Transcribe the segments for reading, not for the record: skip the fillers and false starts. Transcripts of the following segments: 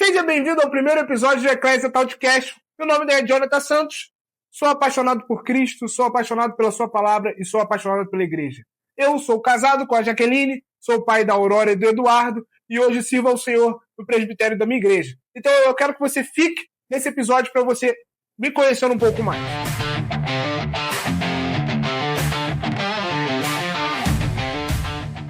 Seja bem-vindo ao primeiro episódio do Eclésia Podcast. Meu nome é Jonathan Santos, sou apaixonado por Cristo, sou apaixonado pela sua palavra e sou apaixonado pela igreja. Eu sou casado com a Jaqueline, sou pai da Aurora e do Eduardo e hoje sirvo ao Senhor no presbitério da minha igreja. Então eu quero que você fique nesse episódio para você me conhecer um pouco mais.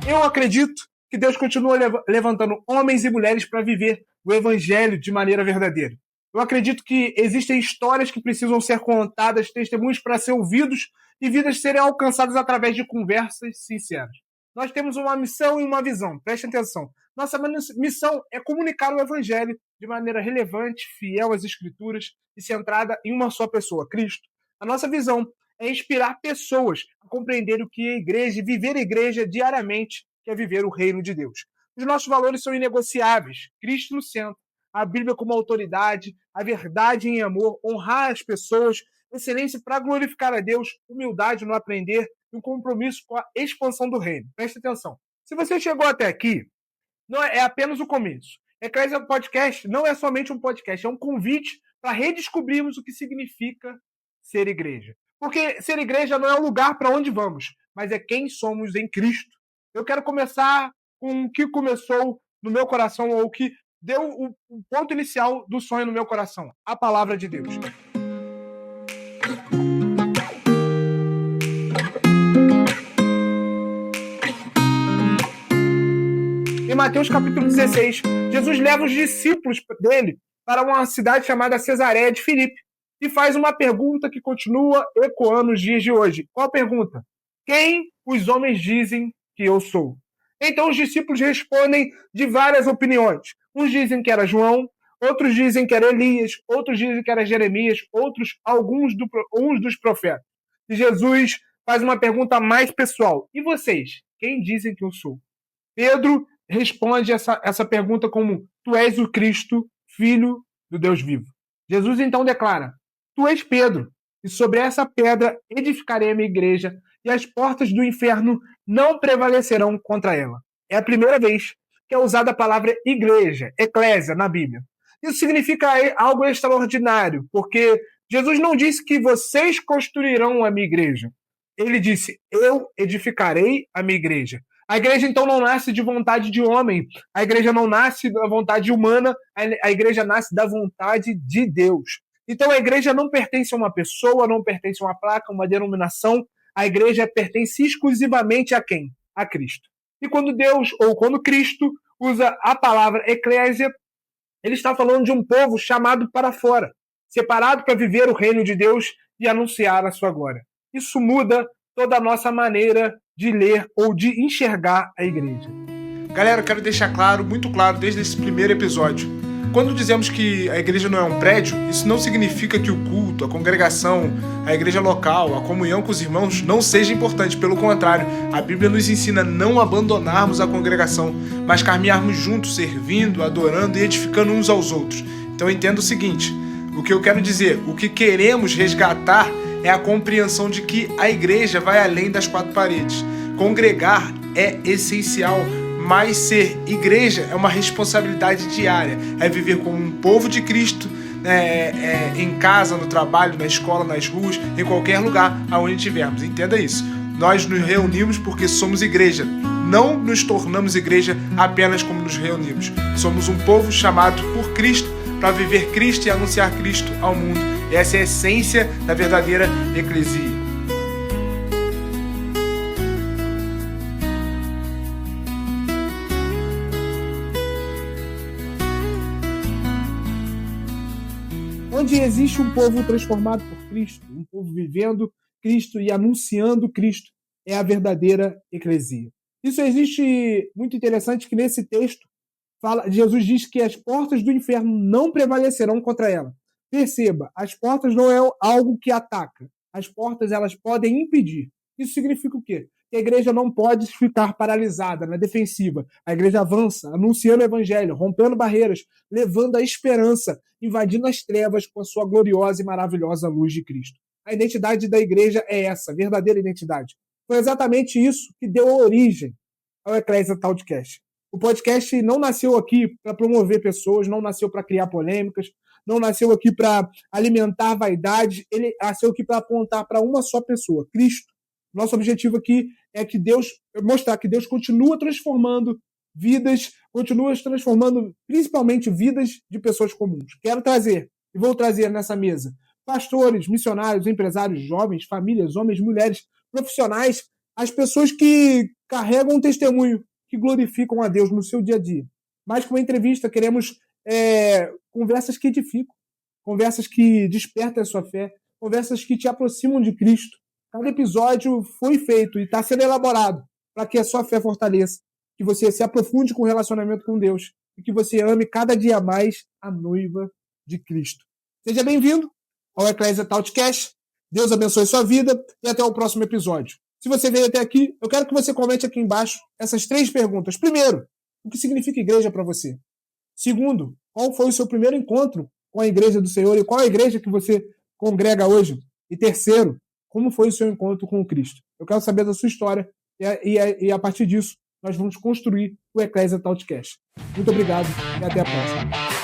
Eu acredito que Deus continua levantando homens e mulheres para viver o evangelho de maneira verdadeira. Eu acredito que existem histórias que precisam ser contadas, testemunhos para ser ouvidos e vidas serem alcançadas através de conversas sinceras. Nós temos uma missão e uma visão, prestem atenção. Nossa missão é comunicar o evangelho de maneira relevante, fiel às escrituras e centrada em uma só pessoa, Cristo. A nossa visão é inspirar pessoas a compreender o que é igreja e viver a igreja diariamente, que é viver o reino de Deus. Os nossos valores são inegociáveis. Cristo no centro, a Bíblia como autoridade, a verdade em amor, honrar as pessoas, excelência para glorificar a Deus, humildade no aprender e um compromisso com a expansão do reino. Preste atenção. Se você chegou até aqui, não é apenas o começo. Eclésia Podcast não é somente um podcast, é um convite para redescobrirmos o que significa ser igreja. Porque ser igreja não é o lugar para onde vamos, mas é quem somos em Cristo. Eu quero começar com o que começou no meu coração, ou o que deu o ponto inicial do sonho no meu coração, a palavra de Deus. Em Mateus capítulo 16, Jesus leva os discípulos dele para uma cidade chamada Cesareia de Filipe e faz uma pergunta que continua ecoando nos dias de hoje. Qual a pergunta? Quem os homens dizem que eu sou? Então os discípulos respondem de várias opiniões. Uns dizem que era João, outros dizem que era Elias, outros dizem que era Jeremias, outros uns dos profetas. E Jesus faz uma pergunta mais pessoal. E vocês? Quem dizem que eu sou? Pedro responde essa pergunta como: Tu és o Cristo, Filho do Deus vivo. Jesus então declara: Tu és Pedro, e sobre essa pedra edificarei a minha igreja, e as portas do inferno não prevalecerão contra ela. É a primeira vez que é usada a palavra igreja, eclésia, na Bíblia. Isso significa algo extraordinário, porque Jesus não disse que vocês construirão a minha igreja. Ele disse: eu edificarei a minha igreja. A igreja, então, não nasce de vontade de homem. A igreja não nasce da vontade humana. A igreja nasce da vontade de Deus. Então, a igreja não pertence a uma pessoa, não pertence a uma placa, uma denominação. A igreja pertence exclusivamente a quem? A Cristo. E quando Deus, ou quando Cristo, usa a palavra eclésia, ele está falando de um povo chamado para fora, separado para viver o reino de Deus e anunciar a sua glória. Isso muda toda a nossa maneira de ler ou de enxergar a igreja. Galera, eu quero deixar claro, muito claro, desde esse primeiro episódio. Quando dizemos que a igreja não é um prédio, isso não significa que o culto, a congregação, a igreja local, a comunhão com os irmãos não seja importante. Pelo contrário, a Bíblia nos ensina a não abandonarmos a congregação, mas caminharmos juntos, servindo, adorando e edificando uns aos outros. Então entenda o seguinte, o que eu quero dizer, o que queremos resgatar é a compreensão de que a igreja vai além das quatro paredes. Congregar é essencial, mas ser igreja é uma responsabilidade diária. É viver como um povo de Cristo, em casa, no trabalho, na escola, nas ruas, em qualquer lugar aonde estivermos. Entenda isso. Nós nos reunimos porque somos igreja. Não nos tornamos igreja apenas como nos reunimos. Somos um povo chamado por Cristo para viver Cristo e anunciar Cristo ao mundo. Essa é a essência da verdadeira eclesia. Onde existe um povo transformado por Cristo, um povo vivendo Cristo e anunciando Cristo, é a verdadeira eclesia. Isso existe muito interessante que nesse texto Jesus diz que as portas do inferno não prevalecerão contra ela. Perceba, as portas não é algo que ataca. As portas, elas podem impedir. Isso significa o quê? Que a igreja não pode ficar paralisada, na defensiva. A igreja avança, anunciando o evangelho, rompendo barreiras, levando a esperança, invadindo as trevas com a sua gloriosa e maravilhosa luz de Cristo. A identidade da igreja é essa, a verdadeira identidade. Foi exatamente isso que deu origem ao Eclésia Podcast. O podcast não nasceu aqui para promover pessoas, não nasceu para criar polêmicas, não nasceu aqui para alimentar vaidade, ele nasceu aqui para apontar para uma só pessoa, Cristo. Nosso objetivo aqui é que mostrar que Deus continua transformando vidas, continua transformando principalmente vidas de pessoas comuns. Quero trazer, e vou trazer nessa mesa, pastores, missionários, empresários, jovens, famílias, homens, mulheres, profissionais, as pessoas que carregam um testemunho, que glorificam a Deus no seu dia a dia. Mais que uma entrevista, queremos conversas que edificam, conversas que despertam a sua fé, conversas que te aproximam de Cristo. Cada episódio foi feito e está sendo elaborado para que a sua fé fortaleça, que você se aprofunde com o relacionamento com Deus e que você ame cada dia mais a noiva de Cristo. Seja bem-vindo ao Ecclesia Talkcast. Deus abençoe sua vida e até o próximo episódio. Se você veio até aqui, eu quero que você comente aqui embaixo essas 3 perguntas. Primeiro, o que significa igreja para você? Segundo, qual foi o seu primeiro encontro com a igreja do Senhor e qual a igreja que você congrega hoje? E terceiro, como foi o seu encontro com o Cristo? Eu quero saber da sua história e a partir disso nós vamos construir o Ecclesia Talkcast. Muito obrigado e até a próxima.